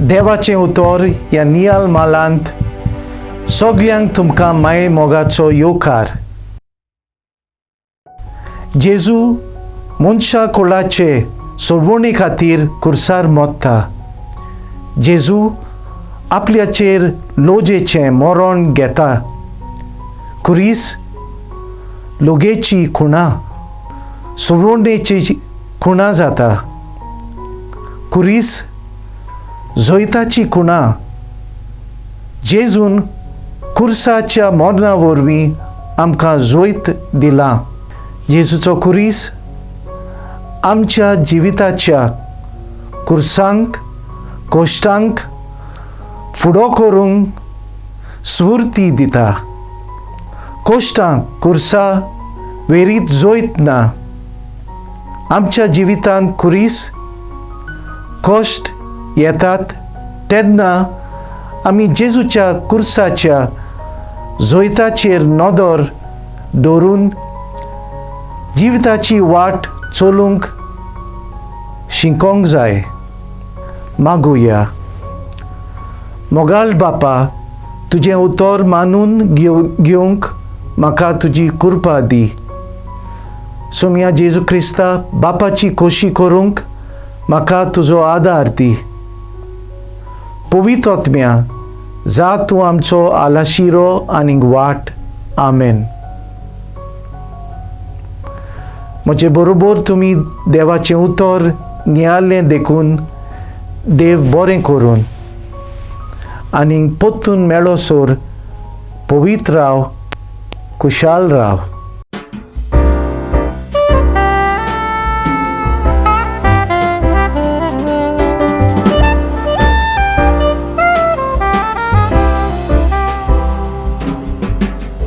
देवाचें उतर ह्या नियाल मालांत सगल्यांक तुमकां माये मोगाचो येवकार. जेजू मनशा कुळाचे सोडवणे खातीर कुर्सार मोडटा. जेजू आपल्याचेर लोजेचें मरण घेता. कुरीस लोगेची खुणा सोडवणेची खुणा जाता. कुरीस जोयताची खुणा जेजून कुर्साच्या मरणा वरवीं आमकां जोयत दिला. जेजूचो कुरीस आमच्या जिविताच्या कुर्सांक कोश्टांक फुडो करूंक स्फूर्ती दिता. कोश्टांक कुर्सा वेरीत जोयत ना. आमच्या जिवितांत कुरीस कोश्ट येतात तेन्ना आमी जेजूच्या कुर्साच्या जोयताचेर नदर दवरून जिविताची वाट चलूंक शिकोंक जाय. मागुया. मोगाल बापा, तुजें उतर मानून घेवंक म्हाका तुजी कृपा दी. सोम्या जेजू क्रिस्ता, बापाची खोशी करूंक म्हाका तुजो आदार दी. पवित्र आत्म्या, जा तूं आमचो आलाशिरो आनीक वाट. आमेन. म्हजे बरोबर तुमी देवाचें उतर नियाळें देखून देव बरें करून आनीक परतून मेळोसोर पवित्र राव, खुशाल राव.